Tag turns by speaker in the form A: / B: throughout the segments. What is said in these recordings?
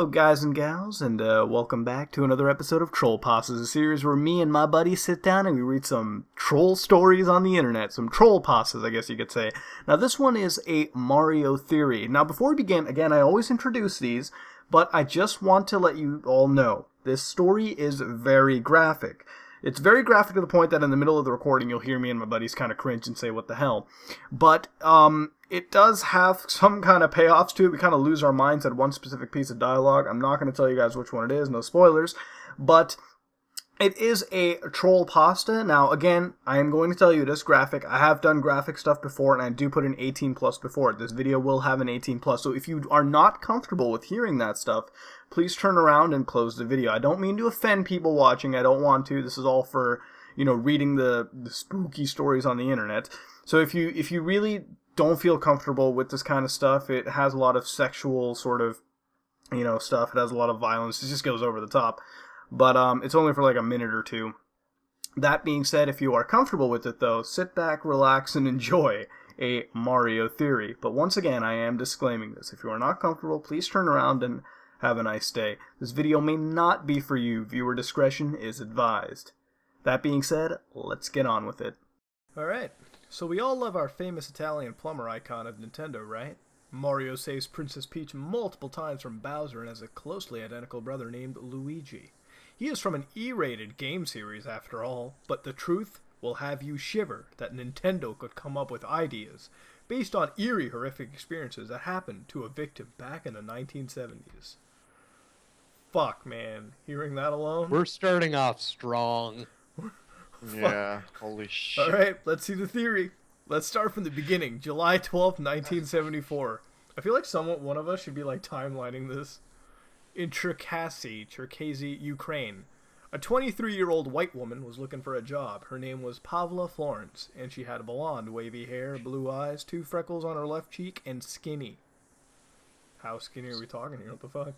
A: Hello guys and gals, and welcome back to another episode of TROLLPASTAS, a series where me and my buddies sit down and we read some troll stories on the internet, some TROLLPASTAs I guess you could say. Now this one is a Mario theory. Now before we begin, again I always introduce these, but I just want to let you all know, this story is very graphic. It's very graphic to the point that in the middle of the recording you'll hear me and my buddies kind of cringe and say what the hell. But it does have some kind of payoffs to it. We kind of lose our minds at one specific piece of dialogue. I'm not going to tell you guys which one it is, no spoilers. But it is a troll pasta. Now again, I am going to tell you it is graphic. I have done graphic stuff before and I do put an 18 plus before it. This video will have an 18 plus. So if you are not comfortable with hearing that stuff, please turn around and close the video. I don't mean to offend people watching. I don't want to. This is all for, you know, reading the spooky stories on the internet. So if you really don't feel comfortable with this kind of stuff, it has a lot of sexual sort of, you know, stuff. It has a lot of violence. It just goes over the top. But it's only for like a minute or two. That being said, if you are comfortable with it though, sit back, relax, and enjoy a Mario theory. But once again, I am disclaiming this. If you are not comfortable, please turn around and have a nice day. This video may not be for you. Viewer discretion is advised. That being said, let's get on with it.
B: Alright, so we all love our famous Italian plumber icon of Nintendo, right? Mario saves Princess Peach multiple times from Bowser and has a closely identical brother named Luigi. He is from an E-rated game series after all, but the truth will have you shiver that Nintendo could come up with ideas based on eerie, horrific experiences that happened to a victim back in the 1970s. Fuck, man. Hearing that alone?
C: We're starting off strong.
D: Yeah, holy shit.
B: Alright, let's see the theory. Let's start from the beginning. July 12th, 1974. I feel like one of us should be like timelining this. In Cherkasy, Ukraine, a 23-year-old white woman was looking for a job. Her name was Pavla Florence, and she had blonde, wavy hair, blue eyes, 2 freckles on her left cheek, and skinny. How skinny are we talking here? What the fuck?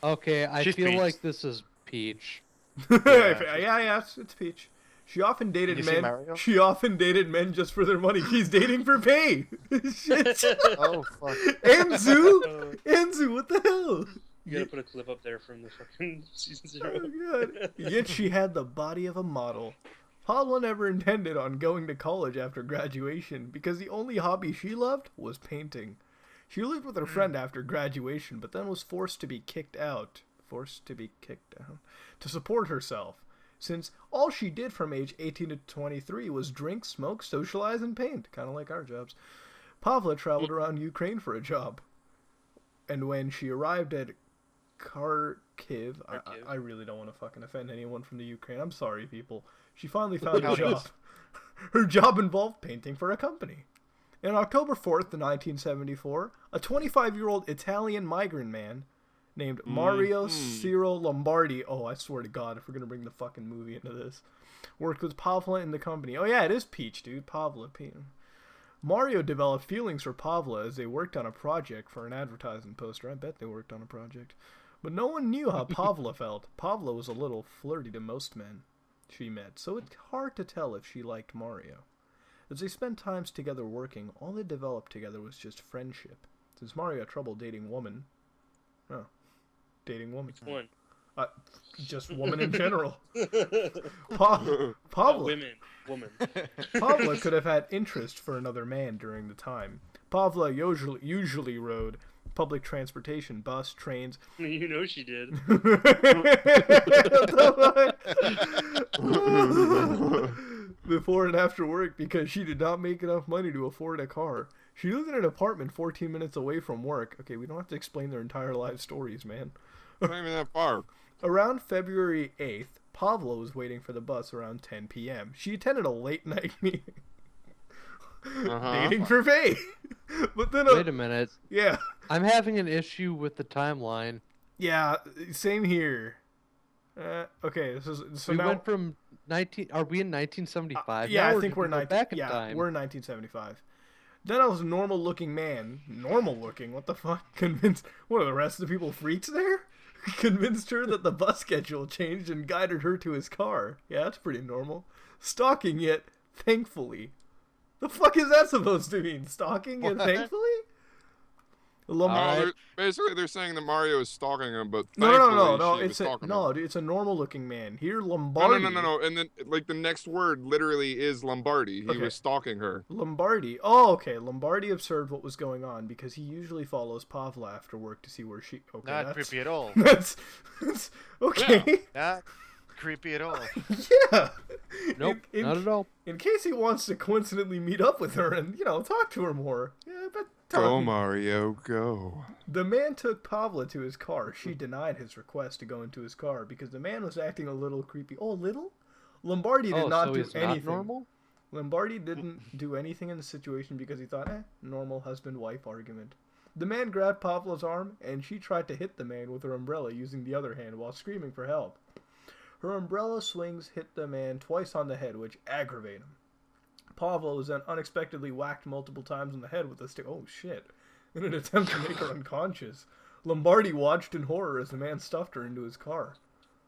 C: Okay, I
D: She's
C: feel
D: Peach.
C: like this is Peach.
B: Yeah, it's Peach. She often dated
D: Did you see Mario?
B: She often dated men just for their money. She's dating for pay. Shit.
D: Oh, fuck.
B: Enzu, what the hell?
E: You gotta put a clip up there from the fucking season 0.
B: Oh, God. Yet she had the body of a model. Pavla never intended on going to college after graduation because the only hobby she loved was painting. She lived with her friend after graduation, but then was forced to be kicked out to support herself, since all she did from age 18 to 23 was drink, smoke, socialize, and paint, kind of like our jobs. Pavla traveled around Ukraine for a job, and when she arrived at Kharkiv, I really don't want to fucking offend anyone from the Ukraine. I'm sorry, people. She finally found a job. Her job involved painting for a company. On October 4th, 1974, a 25-year-old Italian migrant man named Mario Ciro Lombardi, oh, I swear to God, if we're going to bring the fucking movie into this, worked with Pavla in the company. Oh, yeah, it is Peach, dude. Pavla. Mario developed feelings for Pavla as they worked on a project for an advertising poster. I bet they worked on a project. But no one knew how Pavla felt. Pavla was a little flirty to most men she met, so it's hard to tell if she liked Mario. As they spent times together working, all they developed together was just friendship. Since Mario had trouble dating woman. Oh. Dating woman.
E: One.
B: Just woman in general. Pavla.
E: Woman.
B: Pavla could have had interest for another man during the time. Pavla usually rode public transportation, bus, trains.
E: You know she did.
B: Before and after work because she did not make enough money to afford a car. She lived in an apartment 14 minutes away from work. Okay, we don't have to explain their entire life stories, man.
D: Not even that far.
B: Around February 8th, Pavla was waiting for the bus around 10 p.m. She attended a late-night meeting. Dating for pay. But then
C: Wait a minute.
B: Yeah.
C: I'm having an issue with the timeline.
B: Yeah, same here. Okay, so
C: we
B: now
C: went from 19. Are we in 1975?
B: yeah,
C: Now
B: I think we're
C: back in
B: yeah,
C: time.
B: we're in 1975. Then I was a normal-looking man. Normal-looking? What the fuck? Convinced... What, are the rest of the people freaks there? Convinced her that the bus schedule changed and guided her to his car. Yeah, that's pretty normal. Stalking yet, thankfully. The fuck is that supposed to mean? Stalking and thankfully?
C: Alright.
D: Basically, they're saying that Mario is stalking him, but
B: No,
D: thankfully
B: no.
D: she was
B: It's a
D: stalking
B: no,
D: him.
B: dude. It's a normal-looking man. Here,
D: No,
B: Lombardi.
D: no. And then, like, the next word literally is Lombardi. He
B: Okay.
D: was stalking her.
B: Lombardi. Oh, okay. Lombardi observed what was going on because he usually follows Pavla after work to see where she. Okay,
F: Not
B: that's
F: creepy at all.
B: that's okay.
F: Not creepy at all.
B: Yeah.
C: Nope,
B: In-
C: not at all.
B: In case he wants to coincidentally meet up with her and, talk to her more. Yeah, but
D: Go,
B: talking.
D: Mario, go.
B: The man took Pavla to his car. She denied his request to go into his car because the man was acting a little creepy. Oh, a little? Lombardi did not
C: so
B: do
C: he's
B: anything.
C: not normal?
B: Lombardi didn't do anything in the situation because he thought, normal husband-wife argument. The man grabbed Pavla's arm, and she tried to hit the man with her umbrella using the other hand while screaming for help. Her umbrella swings hit the man twice on the head, which aggravated him. Pavla was then unexpectedly whacked multiple times on the head with a stick. Oh, shit. In an attempt to make her unconscious. Lombardi watched in horror as the man stuffed her into his car.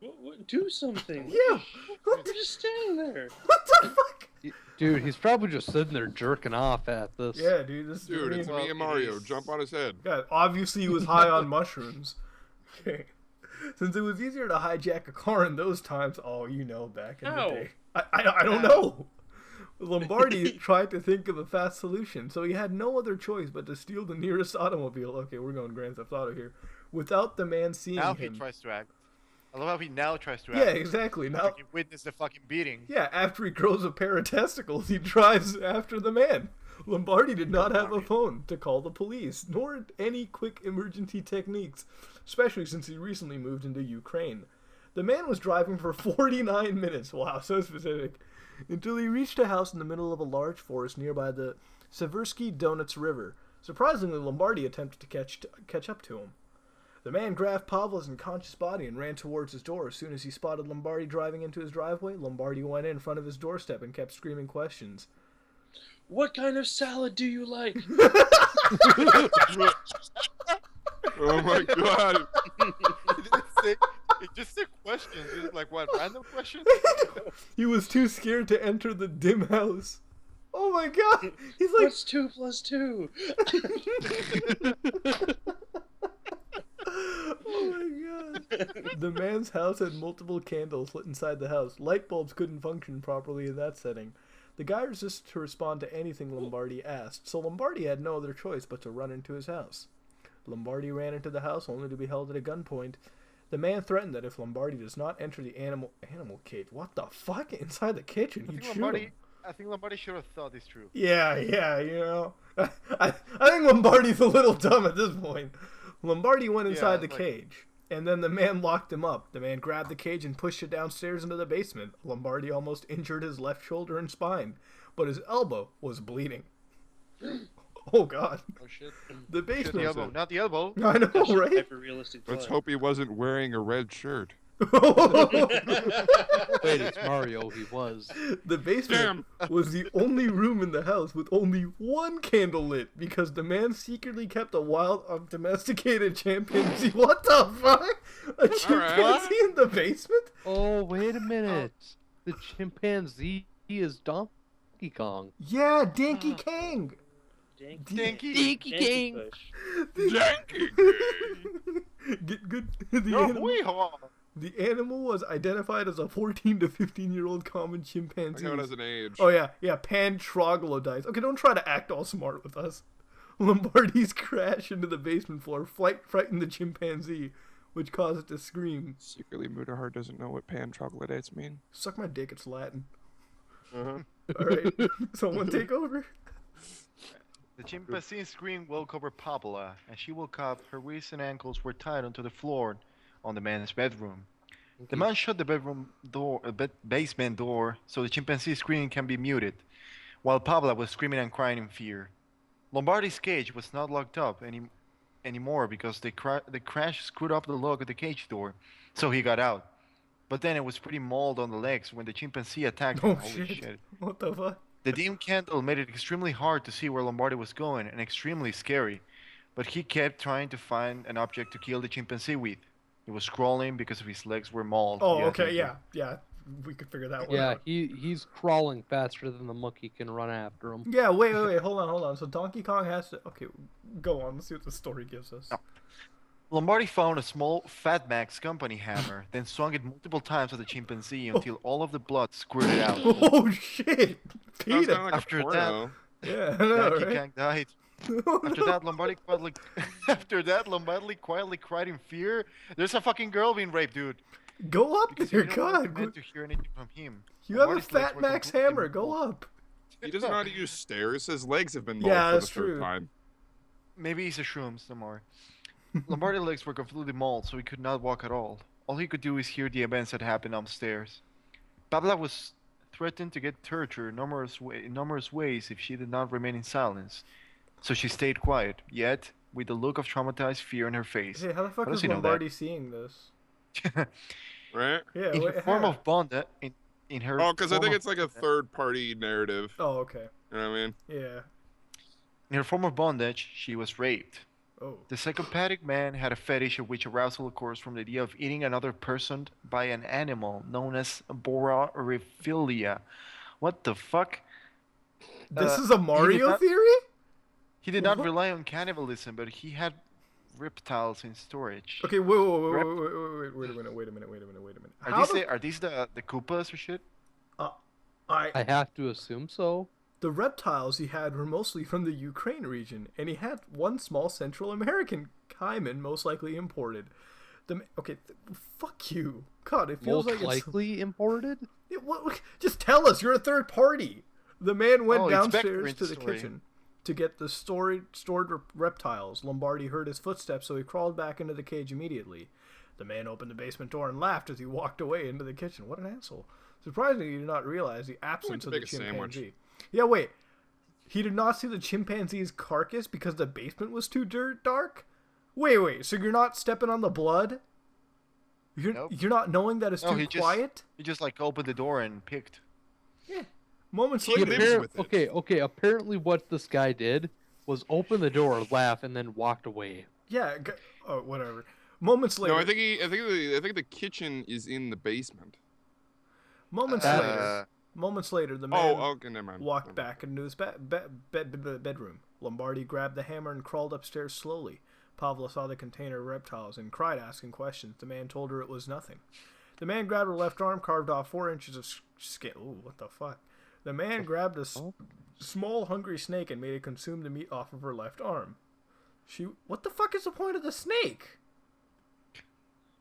E: What, do something.
B: Yeah!
E: We're just standing there.
B: What the fuck?
C: Dude, he's probably just sitting there jerking off at this.
B: Yeah, dude. This
D: Dude, it's
B: well,
D: me and Mario. Jump on his head.
B: Yeah, obviously he was high on mushrooms. Okay. Since it was easier to hijack a car in those times, back in
E: How?
B: the day. I don't know. Lombardi tried to think of a fast solution, so he had no other choice but to steal the nearest automobile. Okay, we're going Grand Theft Auto here. Without the man seeing
F: Now he
B: him.
F: tries to act. I love how he now tries to
B: Yeah,
F: act.
B: exactly. Now,
F: After he witnessed the fucking beating.
B: yeah, after he grows a pair of testicles, he drives after the man. Lombardi did not have a phone to call the police, nor any quick emergency techniques, especially since he recently moved into Ukraine. The man was driving for 49 minutes, wow, so specific, until he reached a house in the middle of a large forest nearby the Seversky Donets River. Surprisingly, Lombardi attempted to catch up to him. The man grabbed Pavla's unconscious body and ran towards his door. As soon as he spotted Lombardi driving into his driveway, Lombardi went in front of his doorstep and kept screaming questions.
E: What kind of salad do you like?
D: Oh my god.
F: It just said questions. It was like, what, random questions?
B: He was too scared to enter the dim house. Oh my god! He's like,
E: What's 2 + 2?
B: oh my god. The man's house had multiple candles lit inside the house. Light bulbs couldn't function properly in that setting. The guy resisted to respond to anything Lombardi asked, so Lombardi had no other choice but to run into his house. Lombardi ran into the house only to be held at a gunpoint. The man threatened that if Lombardi does not enter the animal cage, what the fuck, inside the kitchen, he'd shoot him.
F: I think Lombardi should have thought this through.
B: Yeah, I think Lombardi's a little dumb at this point. Lombardi went inside the cage, and then the man locked him up. The man grabbed the cage and pushed it downstairs into the basement. Lombardi almost injured his left shoulder and spine, but his elbow was bleeding. Oh god.
F: Oh shit.
B: The
F: Shit, the
B: basement.
F: elbow, not the elbow.
B: I know, right?
E: Hyper-realistic
D: Let's
E: play.
D: hope he wasn't wearing a red shirt.
C: Wait, it's Mario. He was.
B: The basement was the only room in the house with only one candle lit because the man secretly kept a wild, domesticated chimpanzee. What the fuck? A chimpanzee in the basement?
C: Oh, wait a minute. The chimpanzee is Donkey Kong.
B: Yeah, Dinky King.
F: Dinky.
C: Dinky King.
E: Push.
B: Good. The animal was identified as a 14 to 15-year-old common
D: I
B: chimpanzee.
D: got it as an age.
B: Oh yeah, pan troglodytes. Okay, don't try to act all smart with us. Lombardi's crash into the basement floor frightened the chimpanzee, which caused it to scream.
D: Secretly, Mudahar doesn't know what pan troglodytes mean.
B: Suck my dick, it's Latin.
D: Uh-huh.
B: Alright, someone take over.
F: The chimpanzee scream woke over Pabla, and she woke up. Her wrists and ankles were tied onto the floor on the man's bedroom. The man shut the basement door, so the chimpanzee's screaming can be muted, while Pabla was screaming and crying in fear. Lombardi's cage was not locked up anymore because the crash screwed up the lock of the cage door, so he got out. But then it was pretty mauled on the legs when the chimpanzee attacked him.
B: Oh
F: Holy
B: shit.
F: shit.
B: What the fuck?
F: The dim candle made it extremely hard to see where Lombardi was going and extremely scary, but he kept trying to find an object to kill the chimpanzee with. He was crawling because of his legs were mauled.
B: Oh,
F: Yeah,
B: okay,
F: thank you.
B: yeah. we could figure that one
C: Yeah,
B: out.
C: he's crawling faster than the monkey can run after him.
B: Yeah, wait, hold on. So Donkey Kong has to... Okay, go on. Let's see what the story gives us.
F: No. Lombardi found a small Fat Max company hammer, then swung it multiple times at the chimpanzee until all of the blood squirted out.
B: Oh, shit!
D: Sounds
B: Peter!
D: kind of like
F: After
D: a porno.
B: Yeah, I know,
F: Donkey
B: right?
F: Kong died. After that, Lombardi quietly cried in fear. There's a fucking girl being raped, dude.
B: Go up
F: Because
B: there,
F: you don't want
B: God!
F: the man to hear anything from him.
B: You have a
F: Lombardi's legs
B: Fat
F: were
B: Max
F: completely
B: hammer, go
F: mauled.
B: up!
D: He doesn't know how to use stairs. His legs have been mauled
B: Yeah,
D: for the
B: that's
D: third
B: true.
D: time.
F: Maybe he's a shrooms, no more. Lombardi's legs were completely mauled, so he could not walk at all. All he could do is hear the events that happened upstairs. Pabla was threatened to get tortured in numerous ways if she did not remain in silence. So she stayed quiet, yet with a look of traumatized fear on her face.
B: Hey, how the fuck
F: How does
B: is
F: he know that?
B: Lombardi seeing this?
D: Right?
B: Yeah,
F: in
B: wait,
F: her form
B: how?
F: of bond, in her.
D: Oh, because I
F: form
D: think
F: of
D: it's like a
F: bondage-
D: third-party narrative.
B: Oh, okay.
D: You know what I mean?
B: Yeah.
F: In her form of bondage, she was raped.
B: Oh.
F: The psychopathic man had a fetish of which arousal occurs from the idea of eating another person by an animal known as borophilia. What the fuck?
B: This is a Mario
F: not-
B: theory?
F: He did not
B: What?
F: rely on cannibalism, but he had reptiles in storage.
B: Okay, wait a minute.
F: Are these the Koopas or shit?
C: I have to assume so.
B: The reptiles he had were mostly from the Ukraine region, and he had one small Central American caiman, most likely imported. Fuck you. God, it feels
C: Most
B: like it's...
C: likely imported?
B: Just tell us, you're a third party. The man went
F: Oh, it's Vector
B: downstairs
F: in
B: to the
F: story.
B: kitchen to get the stored reptiles. Lombardi heard his footsteps, so he crawled back into the cage immediately. The man opened the basement door and laughed as he walked away into the kitchen. What an asshole. Surprisingly, he did not realize the absence
D: to
B: of the
D: make a sandwich.
B: chimpanzee. Yeah, wait. He did not see the chimpanzee's carcass because the basement was too dark? Wait, so you're not stepping on the blood?
F: Nope.
B: You're not knowing that it's
F: No,
B: too quiet?
F: He just like opened the door and picked.
B: Yeah. Moments
D: He
B: later...
D: lives with it.
C: Okay. Apparently, what this guy did was open the door, laugh, and then walked away.
B: Yeah, oh, whatever. Moments later...
D: No, I think the kitchen is in the basement.
B: Moments later, the man
D: Okay, never mind.
B: walked back into his bedroom. Lombardi grabbed the hammer and crawled upstairs slowly. Pavla saw the container of reptiles and cried, asking questions. The man told her it was nothing. The man grabbed her left arm, carved off 4 inches of skin. Ooh, what the fuck? The man grabbed a small, hungry snake and made it consume the meat off of her left arm. What the fuck is the point of the snake?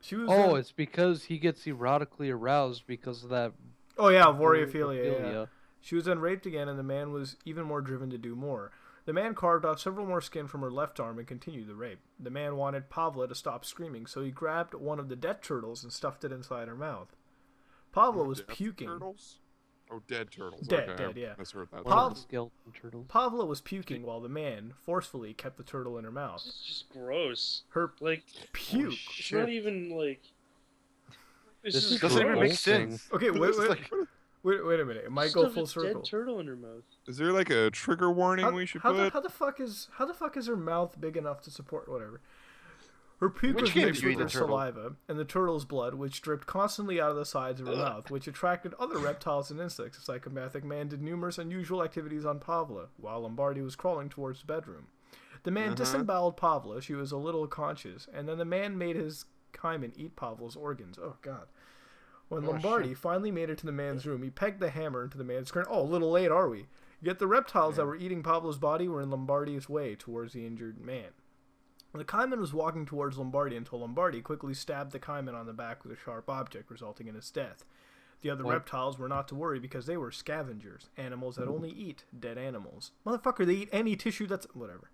C: It's because he gets erotically aroused because of that.
B: Oh yeah, vorophilia. Yeah.
C: vorophilia.
B: She was then raped again, and the man was even more driven to do more. The man carved off several more skin from her left arm and continued the rape. The man wanted Pavla to stop screaming, so he grabbed one of the dead turtles and stuffed it inside her mouth. Pavla was
D: Death
B: puking.
D: Turtles? Oh, dead turtles.
B: Dead,
D: okay,
B: yeah.
D: That's heard that.
C: One of the skeleton turtles.
B: Pavla was puking while the man forcefully kept the turtle in her mouth.
E: It's just gross.
B: Her
E: Like,
B: puke.
E: it's not even like. It's
C: This
E: just
C: is
F: Doesn't even make
C: revolting.
F: sense.
B: Okay,
F: It's like-
B: wait a minute. It might go
E: stuff
B: full
E: a
B: circle.
E: dead turtle in her mouth.
D: Is there like a trigger warning we should put?
B: How the fuck is her mouth big enough to support whatever? Her puke
F: Which
B: was
F: game
B: mixed
F: do you
B: with
F: eat
B: her
F: the turtle?
B: saliva and the turtle's blood, which dripped constantly out of the sides of her mouth, which attracted other reptiles and insects. The psychopathic man did numerous unusual activities on Pavla, while Lombardi was crawling towards the bedroom. The man disemboweled Pavla. She was a little conscious, and then the man made his caiman eat Pavla's organs. Oh, God. When Lombardi finally made it to the man's room, he pegged the hammer into the man's screen. Oh, a little late, are we? Yet the reptiles that were eating Pavla's body were in Lombardi's way towards the injured man. The caiman was walking towards Lombardi until Lombardi quickly stabbed the caiman on the back with a sharp object, resulting in his death. The other reptiles were not to worry because they were scavengers, animals that only eat dead animals. Motherfucker, they eat any tissue that's... whatever.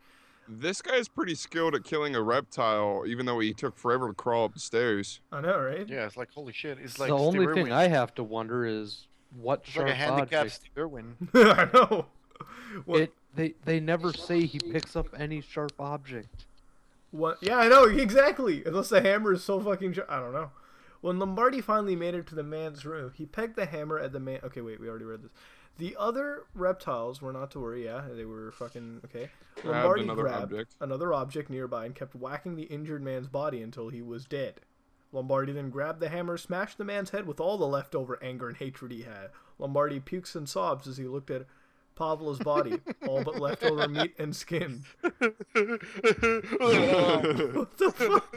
D: This guy's pretty skilled at killing a reptile, even though he took forever to crawl up the stairs.
B: I know, right?
F: Yeah, it's like holy shit. It's like
C: The only
F: Steve
C: thing
F: Irwin.
C: I have to wonder is what
F: It's
C: sharp
F: like a handicapped
C: object.
F: Steve Irwin.
B: I know. What?
C: They never say he picks up any sharp object.
B: What? Yeah, I know, exactly. Unless the hammer is so fucking... I don't know. When Lombardi finally made it to the man's room, he pegged the hammer at the man... Okay, wait, we already read this. The other reptiles were not to worry, yeah, they were fucking... Okay. Lombardi grabbed another object nearby and kept whacking the injured man's body until he was dead. Lombardi then grabbed the hammer, smashed the man's head with all the leftover anger and hatred he had. Lombardi pukes and sobs as he looked at Pavla's body, all but leftover meat and skin. What the fuck?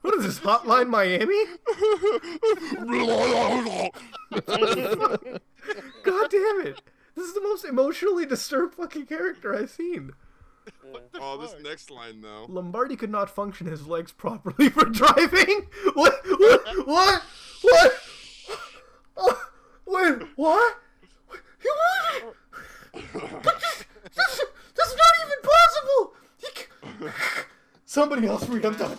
B: What is this, Hotline Miami? God damn it! This is the most emotionally disturbed fucking character I've seen.
D: Oh, this next line though.
B: Lombardi could not function his legs properly for driving. What? What? Wait, what? That's not even possible. Somebody else read. I'm done.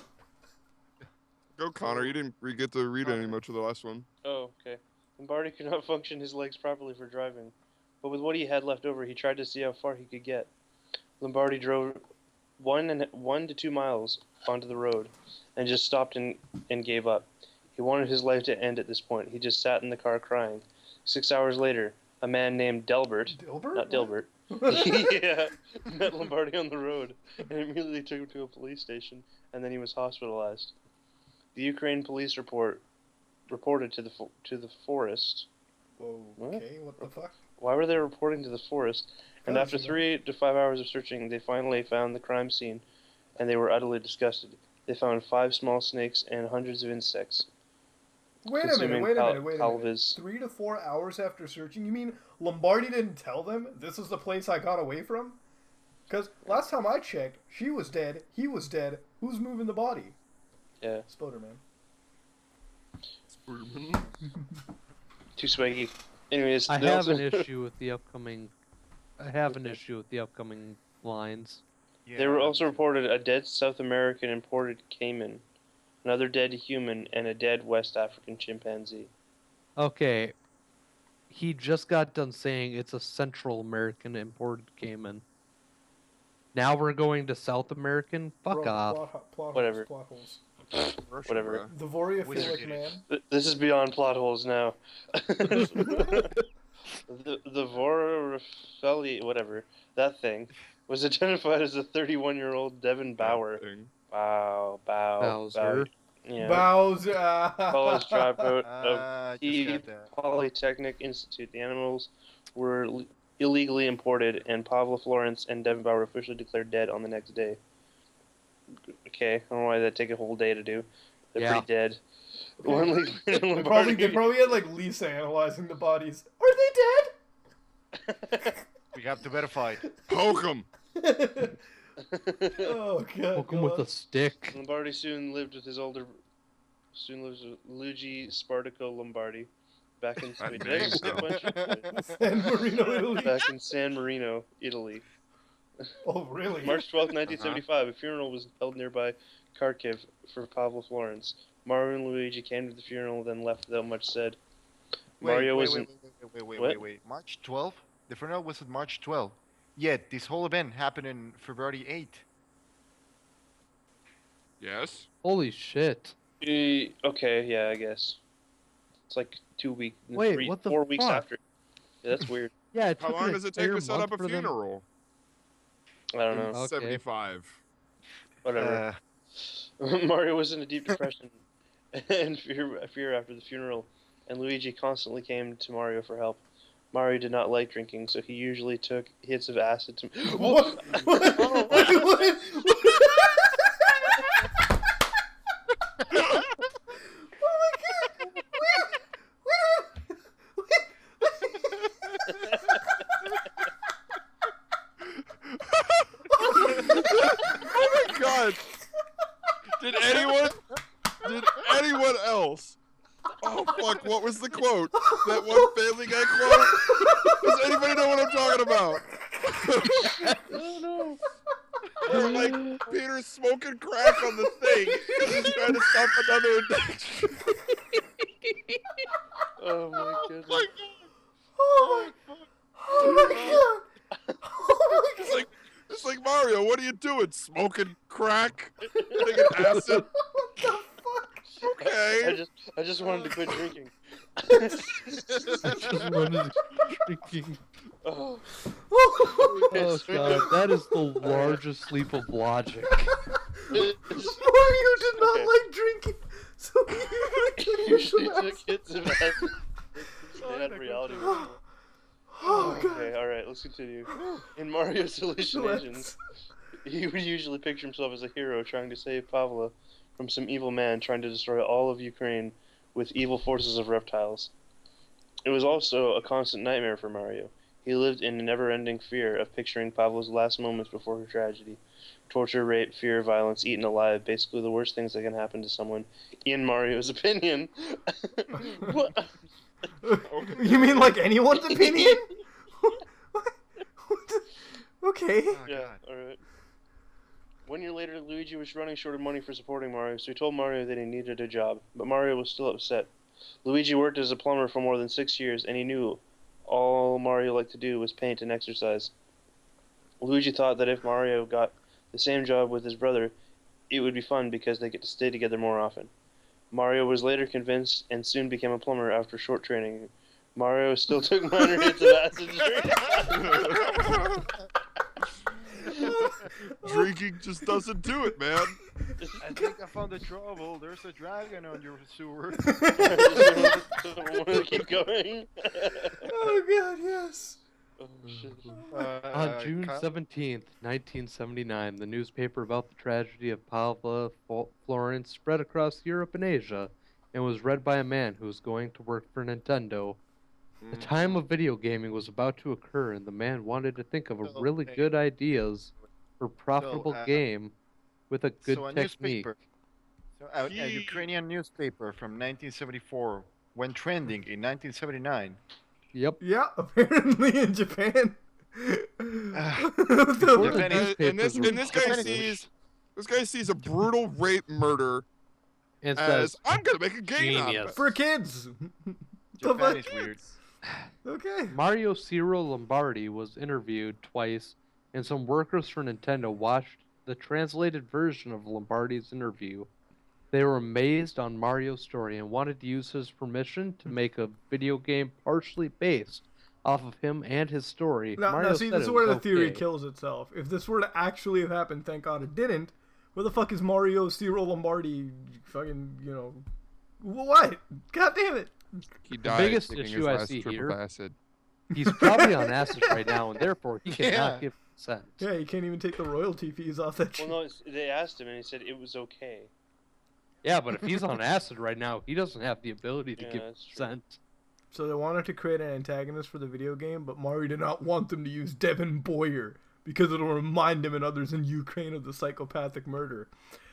D: Go, Connor. You didn't get to read any much of the last one.
E: Oh, okay. Lombardi could not function his legs properly for driving, but with what he had left over, he tried to see how far he could get. Lombardi drove 1 to 2 miles onto the road and just stopped and gave up. He wanted his life to end at this point. He just sat in the car crying. 6 hours later, a man named Delbert, not Dilbert, yeah, met Lombardi on the road and immediately took him to a police station, and then he was hospitalized. The Ukraine police reported to the forest.
B: Whoa, okay, what the fuck?
E: Why were they reporting to the forest? And after 3 to 5 hours of searching, they finally found the crime scene, and they were utterly disgusted. They found 5 small snakes and hundreds of insects.
B: Wait a minute. 3 to 4 hours after searching? You mean Lombardi didn't tell them this is the place I got away from? Because last time I checked, she was dead, he was dead. Who's moving the body?
E: Yeah.
B: Spoderman.
E: Too swaggy. Anyways,
C: I have an issue with the upcoming lines.
F: Yeah.
E: They were also reported a dead South American imported caiman, another dead human, and a dead West African chimpanzee.
C: Okay. He just got done saying it's a Central American imported caiman. Now we're going to South American? Fuck off.
E: Whatever.
B: Plot holes.
E: Whatever.
B: The Voriophilic man.
E: This is beyond plot holes now. The Vorifeli, whatever, that thing, was identified as a 31-year-old Devin Bauer.
C: Bowser.
E: Yeah.
B: Bowser.
E: College dropout of
F: Just
E: the
F: got that.
E: Polytechnic Institute. The animals were illegally imported, and Pavla Florence and Devin Bauer officially declared dead on the next day. Okay, I don't know why that'd take a whole day to do. They're pretty dead.
B: They probably had like Lisa analyzing the bodies. Are they dead?
F: We have to verify it.
D: Poke him.
B: Oh god.
C: Poke him with a stick.
E: Lombardi soon lives with Luigi Spartaco Lombardi back in
D: That
E: Did I
D: name,
E: skip a bunch?
B: San Marino, Italy.
E: Back in San Marino, Italy.
B: Oh really?
E: March 12, 1975, a funeral was held nearby Kharkiv for Pavla Florence. Mario and Luigi came to the funeral, then left without much said. Mario was in...
F: Wait. March 12th? The funeral was on March 12th. Yet, this whole event happened in February 8th.
D: Yes.
C: Holy shit.
E: Okay, yeah, I guess. It's like 2 weeks...
C: Wait, what the
E: 4 weeks
C: fuck?
E: after. Yeah, that's weird.
C: Yeah, it
D: How
C: took
D: long
C: an
D: does it take
C: entire
D: to set up
C: month
D: a
C: for them-
D: funeral?
E: I don't know.
C: Okay.
D: 75.
E: Whatever. Mario was in a deep depression and fear after the funeral, and Luigi constantly came to Mario for help. Mario did not like drinking, so he usually took hits of acid to...
B: What?
D: Oh my god! Did anyone else? Oh fuck, what was the quote? That one Family Guy quote? Does anybody know what I'm talking about?
E: Oh no!
D: Where, like, Peter's smoking crack on the thing because he's trying to stop another addiction.
E: Oh my goodness.
D: Like,
B: Oh my god! Oh my god!
D: it's like Mario, what are you doing? Smoking crack? Taking acid?
B: What the fuck?
D: Okay.
E: I just wanted to quit drinking.
C: I just wanted to keep drinking.
E: Oh.
C: Oh god, that is the largest leap of logic.
B: Mario did not
E: Okay.
B: like drinking. So he
E: Usually took hits of acid. They had reality.
B: Oh god.
E: Okay, alright, let's continue. In Mario's hallucinations, he would usually picture himself as a hero trying to save Pavla from some evil man trying to destroy all of Ukraine with evil forces of reptiles. It was also a constant nightmare for Mario. He lived in a never-ending fear of picturing Pavla's last moments before her tragedy. Torture, rape, fear, violence, eaten alive, basically the worst things that can happen to someone, in Mario's opinion. What?
B: You mean like anyone's opinion? Okay.
F: Oh,
E: Yeah,
F: God.
E: alright. 1 year later, Luigi was running short of money for supporting Mario, so he told Mario that he needed a job, but Mario was still upset. Luigi worked as a plumber for more than 6 years, and he knew all Mario liked to do was paint and exercise. Luigi thought that if Mario got the same job with his brother, it would be fun because they get to stay together more often. Mario was later convinced and soon became a plumber after short training. Mario still took minor hits of acid
D: Drinking just doesn't do it, man.
F: I think I found the trouble. There's a dragon on your sewer.
E: Want to keep going?
B: Oh god, yes.
E: Oh, shit.
C: On June 17th, 1979, the newspaper about the tragedy of Pavla Florence spread across Europe and Asia and was read by a man who was going to work for Nintendo. The time of video gaming was about to occur, and the man wanted to think of a really good ideas for profitable game with a good
F: so a
C: technique.
F: newspaper. So a Ukrainian newspaper from 1974 went trending in 1979.
C: Yep.
B: Yeah, apparently in Japan.
C: Before the
D: And this
C: newspapers were
D: this guy sees a brutal rape murder
C: and
D: as
C: says,
D: I'm gonna make a game out of
C: genius.
D: it.
B: For kids.
F: Japan is weird.
B: Okay.
C: Mario Ciro Lombardi was interviewed twice, and some workers for Nintendo watched the translated version of Lombardi's interview. They were amazed on Mario's story and wanted to use his permission to make a video game partially based off of him and his story.
B: Now, see,
C: said
B: this is
C: it
B: where
C: was
B: the theory
C: okay.
B: kills itself. If this were to actually have happened, thank God it didn't. Where the fuck is Mario Ciro Lombardi? Fucking, you know, what? God damn it!
D: He died
C: biggest
D: taking his
C: issue I
D: last
C: see
D: trip of
C: here-
D: acid.
C: He's probably on acid right now, and therefore he cannot
F: Yeah.
C: give consent.
B: Yeah, you can't even take the royalty fees off that
E: Well,
B: shit.
E: no, they asked him, and he said it was okay.
C: Yeah, but if he's on acid right now, he doesn't have the ability to
E: Yeah,
C: give
E: that's true.
C: consent.
B: So they wanted to create an antagonist for the video game, but Mario did not want them to use Devin Boyer because it'll remind him and others in Ukraine of the psychopathic murder.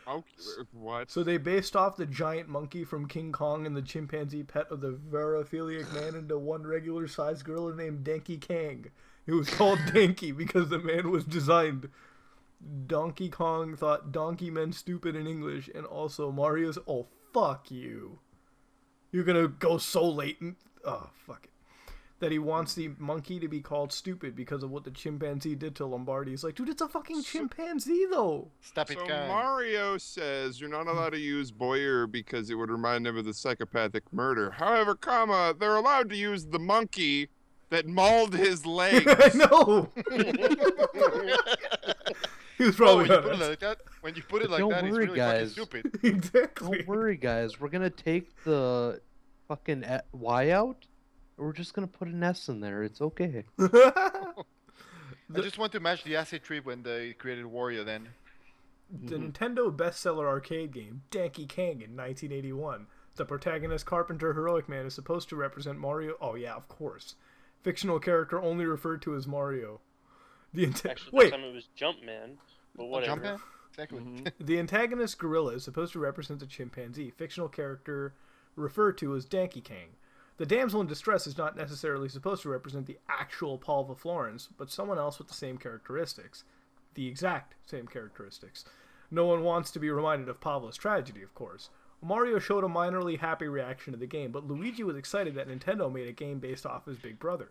D: Okay, what?
B: So they based off the giant monkey from King Kong and the chimpanzee pet of the paraphiliac man into one regular-sized gorilla named Donkey Kang. It was called Donkey because the man was designed. Donkey Kong thought donkey meant stupid in English, and also Mario's... Oh, fuck you. You're gonna go so latent. Oh, fuck it. That he wants the monkey to be called stupid because of what the chimpanzee did to Lombardi. He's like, dude, it's a fucking chimpanzee, though.
F: Stop it,
D: So
F: guy.
D: Mario says you're not allowed to use Boyer because it would remind him of the psychopathic murder. However, comma, they're allowed to use the monkey that mauled his legs.
B: I know. He was
F: Oh,
B: probably
F: when you put it
B: honest.
F: like that, when you put it like
C: Don't
F: that, it's
C: worry,
F: really
C: guys.
F: fucking stupid.
B: Exactly.
C: Don't worry, guys. We're gonna take the fucking Y out, and we're just gonna put an S in there. It's okay.
F: I just want to match the acid trip when they created Wario then.
B: The Nintendo bestseller arcade game, Donkey Kong in 1981. The protagonist Carpenter Heroic Man is supposed to represent Mario. Oh yeah, of course. Fictional character only referred to as Mario.
E: Actually,
B: Wait,
E: that time it was Jumpman, but whatever.
F: Jumpman? Exactly.
B: the antagonist gorilla is supposed to represent the chimpanzee. Fictional character referred to as Donkey Kong. The damsel in distress is not necessarily supposed to represent the actual Pavla Florence, but someone else with the same characteristics. The exact same characteristics. No one wants to be reminded of Pavla's tragedy, of course. Mario showed a minorly happy reaction to the game, but Luigi was excited that Nintendo made a game based off his big brother.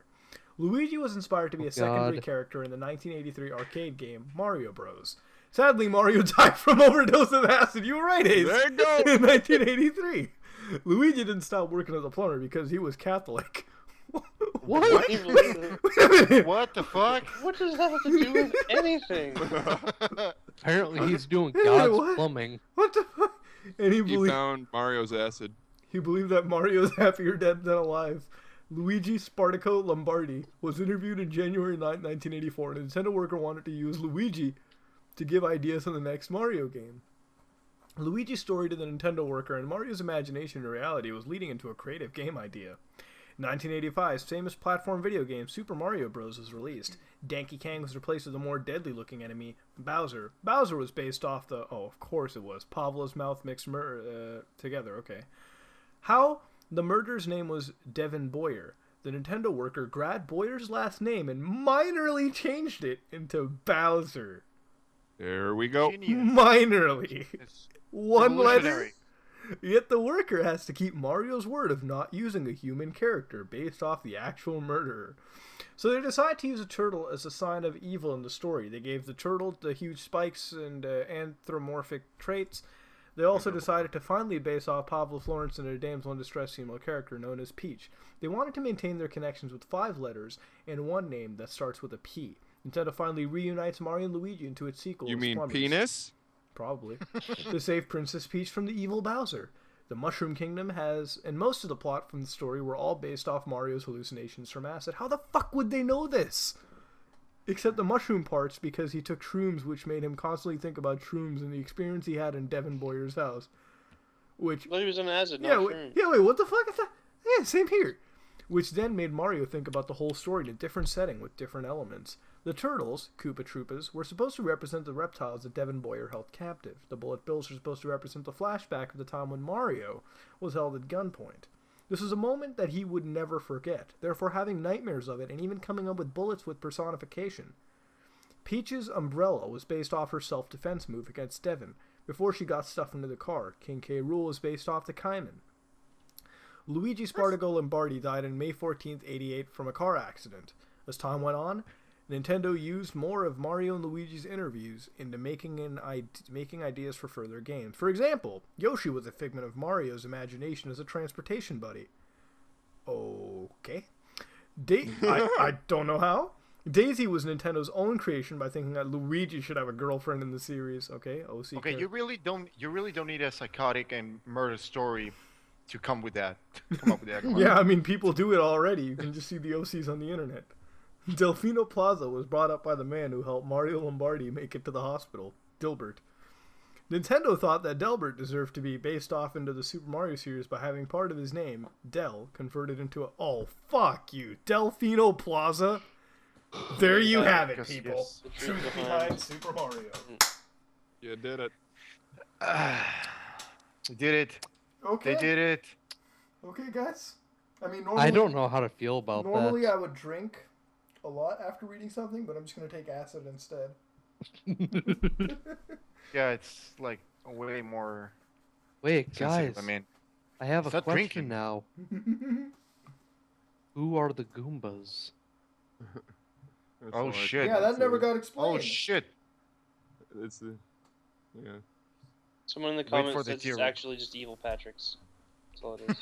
B: Luigi was inspired to be a secondary character in the 1983 arcade game Mario Bros. Sadly, Mario died from overdose of acid. You were right, Ace.
D: There you go.
B: In 1983. Luigi didn't stop working as a plumber because he was Catholic.
C: What?
B: Wait a minute.
F: What the fuck?
E: What does that have to do with anything?
C: Apparently, he's doing
B: Wait,
C: God's
B: what?
C: plumbing.
B: What the fuck? And he
D: He found Mario's acid.
B: He believed that Mario is happier dead than alive. Luigi Spartaco Lombardi was interviewed in January 9, 1984, and a Nintendo worker wanted to use Luigi to give ideas on the next Mario game. Luigi's story to the Nintendo worker and Mario's imagination and reality was leading into a creative game idea. In 1985's famous platform video game Super Mario Bros. Was released. Donkey Kong was replaced with a more deadly-looking enemy, Bowser. Bowser was based off the... Oh, of course it was. Pavlov's mouth mixed together, okay. How? The murderer's name was Devin Boyer. The Nintendo worker grabbed Boyer's last name and minorly changed it into Bowser.
D: There we go.
B: Minorly.
F: It's
B: One letter.
F: revolutionary.
B: Yet the worker has to keep Mario's word of not using a human character based off the actual murderer. So they decide to use a turtle as a sign of evil in the story. They gave the turtle the huge spikes and anthropomorphic traits. They also decided to finally base off Pablo Florence and a damsel in distress female character known as Peach. They wanted to maintain their connections with 5 letters and one name that starts with a P. Nintendo finally reunites Mario and Luigi into its sequel.
D: You mean
B: Plumbers.
D: penis?
B: Probably. To save Princess Peach from the evil Bowser. The Mushroom Kingdom has, and most of the plot from the story were all based off Mario's hallucinations from acid. How the fuck would they know this? Except the mushroom parts, because he took shrooms, which made him constantly think about shrooms and the experience he had in Devin Boyer's house. Which...
E: I thought he was on acid,
B: Yeah,
E: not
B: wait,
E: shrooms.
B: yeah, wait, what the fuck is that? Yeah, same here. Which then made Mario think about the whole story in a different setting with different elements. The turtles, Koopa Troopas, were supposed to represent the reptiles that Devin Boyer held captive. The bullet bills were supposed to represent the flashback of the time when Mario was held at gunpoint. This was a moment that he would never forget, therefore having nightmares of it and even coming up with bullets with personification. Peach's umbrella was based off her self-defense move against Devin, before she got stuffed into the car. King K. Rool was based off the Kaiman. Luigi Spartaco Lombardi died on May 14th, 88 from a car accident. As time went on, Nintendo used more of Mario and Luigi's interviews into making ideas for further games. For example, Yoshi was a figment of Mario's imagination as a transportation buddy. Okay. I don't know how. Daisy was Nintendo's own creation by thinking that Luigi should have a girlfriend in the series. Okay, OC.
F: Okay, you really don't need a psychotic and murder story to come up with that.
B: Yeah, I mean, people do it already. You can just see the OCs on the internet. Delfino Plaza was brought up by the man who helped Mario Lombardi make it to the hospital, Dilbert. Nintendo thought that Delbert deserved to be based off into the Super Mario series by having part of his name, Del, converted into a... Oh, fuck you. Delfino Plaza? There you have it, people.
F: Yes.
E: The truth
B: Truth
E: behind
B: behind Super Mario.
D: You did it.
F: They did it.
B: Okay.
F: They did it.
B: Okay, guys. I mean, normally...
C: I don't know how to feel about
B: Normally
C: that.
B: I would drink a lot after reading something, but I'm just going to take acid instead.
F: Yeah, it's like way more
C: Wait,
F: sensitive.
C: guys.
F: I mean,
C: I have a
F: stop
C: question
F: drinking.
C: now. Who are the Goombas?
D: That's
F: Oh,
D: all I
F: shit.
D: can
B: Yeah, that
D: say.
B: never got explained.
F: oh shit.
D: It's the... Yeah.
E: Someone in the
F: Wait
E: comments
F: for the
E: says it's
F: tear.
E: actually just evil Patrick's. That's all it is.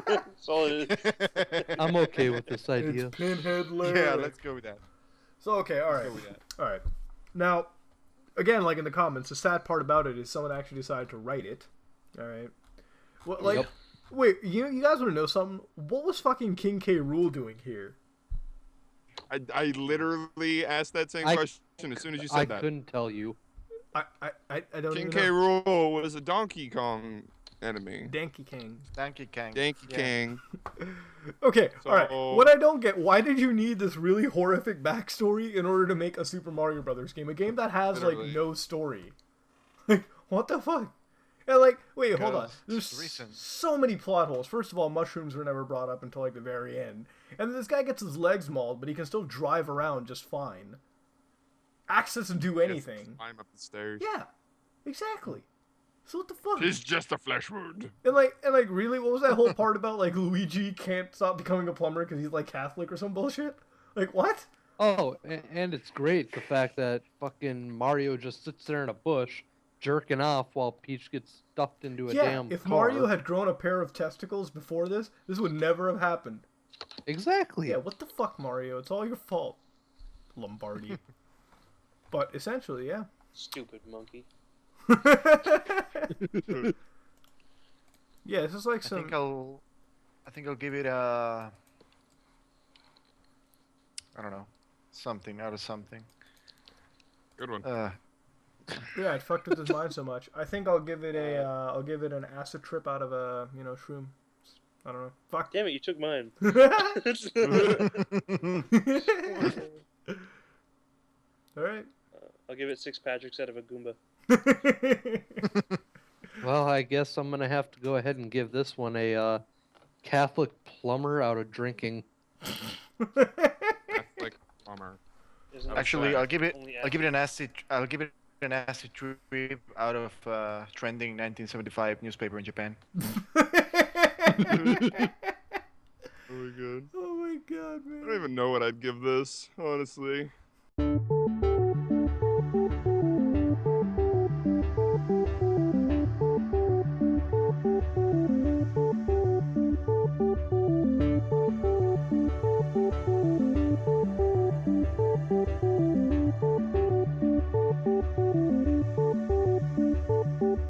E: That's all it is.
C: I'm okay with this idea.
B: It's Pinhead Larry.
F: Yeah, let's go with that.
B: So, okay, alright.
F: Let's go with that.
B: Alright. Now, again, like in the comments, the sad part about it is someone actually decided to write it. Alright. Well, like,
C: Yep.
B: wait, you guys want to know something? What was fucking King K. Rool doing here?
D: I literally asked that same
C: I-
D: question as soon as you
C: I
D: said that.
C: couldn't tell you.
B: I don't
D: King
B: even
D: K.
B: know.
D: Rool was a Donkey Kong enemy.
B: Donkey King.
F: Donkey Kong.
D: Donkey
F: Yeah.
D: Kong.
B: Okay,
D: So-
B: alright. What I don't get, why did you need this really horrific backstory in order to make a Super Mario Brothers game? A game that has,
D: Literally.
B: like, no story. Like, what the fuck? And, like, wait, hold on.
F: Because
B: There's
F: reasons.
B: so many plot holes. First of all, mushrooms were never brought up until, like, the very end. And then this guy gets his legs mauled, but he can still drive around just fine. Axe doesn't do anything.
D: Climb up the stairs.
B: Yeah, exactly. So what the fuck?
D: It's just a flesh wound.
B: And like, really, what was that whole part about, like, Luigi can't stop becoming a plumber because he's, like, Catholic or some bullshit? Like, what?
C: Oh, and it's great the fact that fucking Mario just sits there in a bush, jerking off while Peach gets stuffed into a
B: Yeah,
C: damn
B: if
C: car.
B: Mario had grown a pair of testicles before this would never have happened.
C: Exactly.
B: Yeah, what the fuck, Mario? It's all your fault, Lombardi. But essentially, yeah.
E: Stupid monkey.
B: Yeah, this is like
F: I
B: some.
F: think I'll give it a. I don't know, something out of something.
D: Good one.
B: Yeah, it fucked with his mind so much. I think I'll give it a. I'll give it an acid trip out of a shroom. I don't know. Fuck.
E: Damn it, you took mine.
B: All right.
E: I'll give it 6 Patricks out of a Goomba.
C: Well, I guess I'm gonna have to go ahead and give this one a Catholic plumber out of drinking.
D: Catholic plumber.
E: Isn't
F: Actually,
E: that
F: I'll give it
E: only
F: an acid. I'll give it an acid trip out of trending 1975 newspaper in Japan.
D: Oh my god.
B: Oh my god,
D: I don't
B: man.
D: even know what I'd give this, honestly.